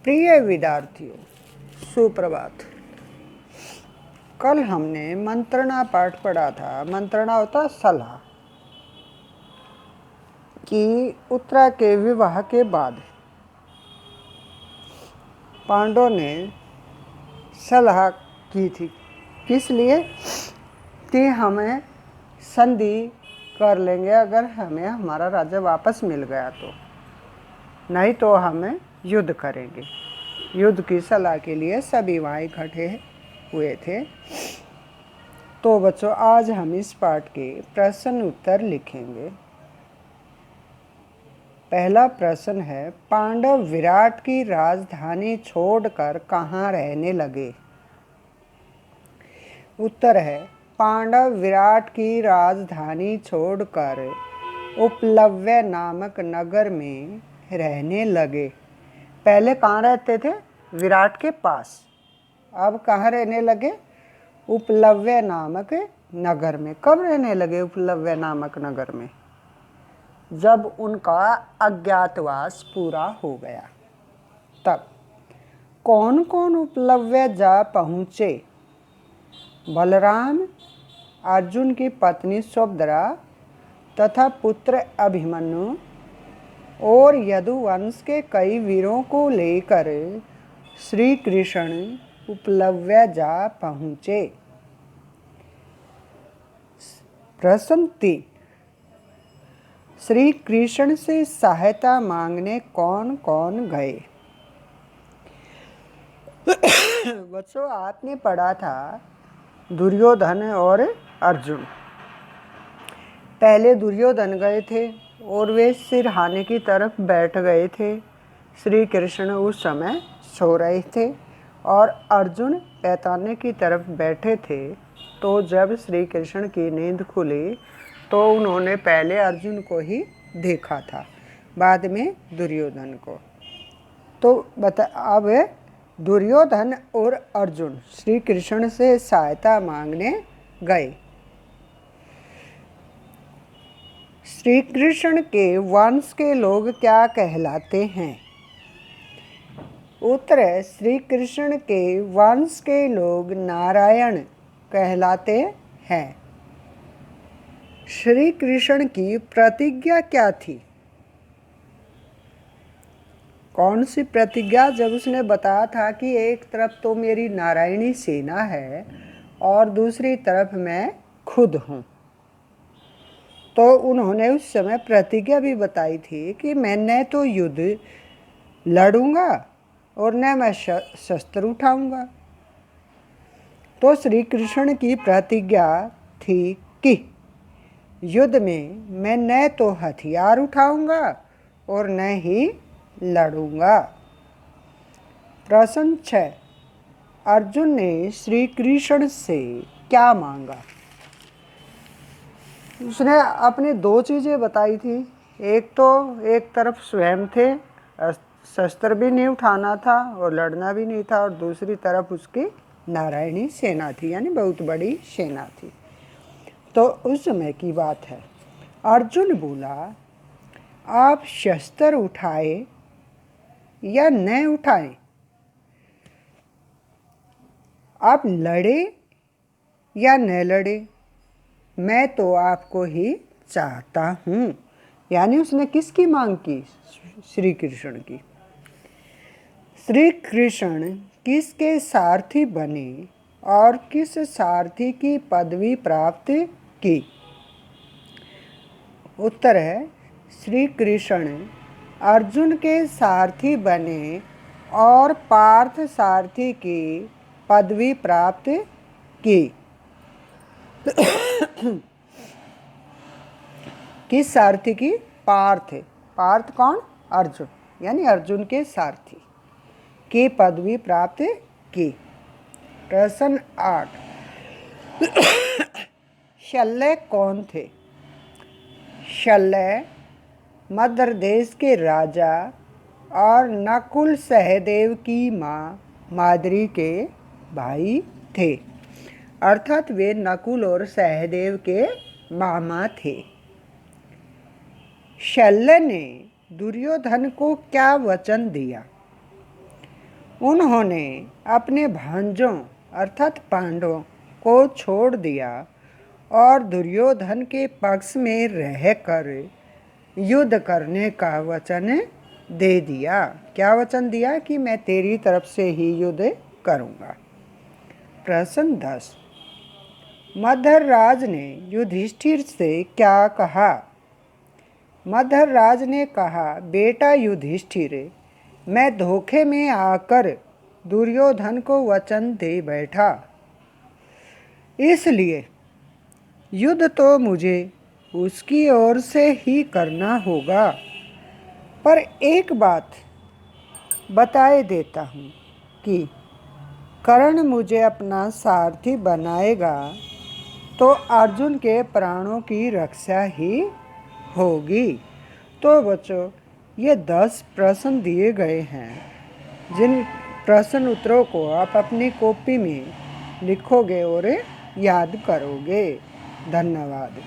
प्रिय विद्यार्थियों, सुप्रभात। कल हमने मंत्रणा पाठ पढ़ा था। मंत्रणा होता सलाह कि उत्तरा के विवाह के बाद पांडवों ने सलाह की थी। किस लिए? कि हमें संधि कर लेंगे अगर हमें हमारा राज्य वापस मिल गया तो, नहीं तो हमें युद्ध करेंगे। युद्ध की सलाह के लिए सभी वहाँ इकट्ठे हुए थे। तो बच्चों, आज हम इस पाठ के प्रश्न उत्तर लिखेंगे। पहला प्रश्न है, पांडव विराट की राजधानी छोड़कर कहाँ रहने लगे? उत्तर है, पांडव विराट की राजधानी छोड़कर उपलव्य नामक नगर में रहने लगे। पहले कहाँ रहते थे? विराट के पास। अब कहाँ रहने लगे? उपलव्य नामक नगर में। कब रहने लगे उपलव्य नामक नगर में? जब उनका अज्ञातवास पूरा हो गया तब। कौन कौन उपलव्य जा पहुँचे? बलराम, अर्जुन की पत्नी सुभद्रा तथा पुत्र अभिमन्यु और यदुवंश के कई वीरों को लेकर श्री कृष्ण उपलव्य जा पहुँचे। प्रश्न 3, श्री कृष्ण से सहायता मांगने कौन कौन गए? बच्चों, आपने पढ़ा था दुर्योधन और अर्जुन। पहले दुर्योधन गए थे और वे सिरहाने की तरफ बैठ गए थे। श्री कृष्ण उस समय सो रहे थे और अर्जुन पैताने की तरफ बैठे थे। तो जब श्री कृष्ण की नींद खुली तो उन्होंने पहले अर्जुन को ही देखा था, बाद में दुर्योधन को। तो अब दुर्योधन और अर्जुन श्री कृष्ण से सहायता मांगने गए। श्री कृष्ण के वंश के लोग क्या कहलाते हैं? उत्तर है, श्री कृष्ण के वंश के लोग नारायण कहलाते हैं। श्री कृष्ण की प्रतिज्ञा क्या थी? कौन सी प्रतिज्ञा? जब उसने बताया था कि एक तरफ तो मेरी नारायणी सेना है और दूसरी तरफ मैं खुद हूँ, तो उन्होंने उस समय प्रतिज्ञा भी बताई थी कि मैं न तो युद्ध लड़ूंगा और न मैं शस्त्र उठाऊंगा। तो श्री कृष्ण की प्रतिज्ञा थी कि युद्ध में मैं न तो हथियार उठाऊंगा और न ही लड़ूंगा। प्रश्न 6, अर्जुन ने श्री कृष्ण से क्या मांगा? उसने अपनी दो चीज़ें बताई थी। एक तो एक तरफ स्वयं थे, शस्त्र भी नहीं उठाना था और लड़ना भी नहीं था, और दूसरी तरफ उसकी नारायणी सेना थी, यानी बहुत बड़ी सेना थी। तो उस समय की बात है। अर्जुन बोला, आप शस्त्र उठाए या न उठाए, आप लड़े या न लड़े, मैं तो आपको ही चाहता हूँ। यानी उसने किसकी मांग की? श्री कृष्ण की। श्री कृष्ण किसके सारथी बने और किस सारथी की पदवी प्राप्त की? उत्तर है, श्री कृष्ण अर्जुन के सारथी बने और पार्थ सारथी की पदवी प्राप्त की। किस सारथी की? पार्थ। पार्थ कौन? अर्जुन, यानी अर्जुन के सारथी की पदवी प्राप्त की। प्रश्न 8, शल्य कौन थे? शल्य मद्र देश के राजा और नकुल सहदेव की माँ माद्री के भाई थे। अर्थात वे नकुल और सहदेव के मामा थे। शल्य ने दुर्योधन को क्या वचन दिया? उन्होंने अपने भांजों अर्थात पांडवों को छोड़ दिया और दुर्योधन के पक्ष में रहकर युद्ध करने का वचन दे दिया। क्या वचन दिया? कि मैं तेरी तरफ से ही युद्ध करूँगा। प्रश्न 10। मदरराज ने युधिष्ठिर से क्या कहा? मदरराज ने कहा, बेटा युधिष्ठिर, मैं धोखे में आकर दुर्योधन को वचन दे बैठा, इसलिए युद्ध तो मुझे उसकी ओर से ही करना होगा। पर एक बात बताए देता हूँ कि कर्ण मुझे अपना सारथी बनाएगा तो अर्जुन के प्राणों की रक्षा ही होगी। तो बच्चों, ये 10 प्रश्न दिए गए हैं, जिन प्रश्न उत्तरों को आप अपनी कॉपी में लिखोगे और याद करोगे। धन्यवाद।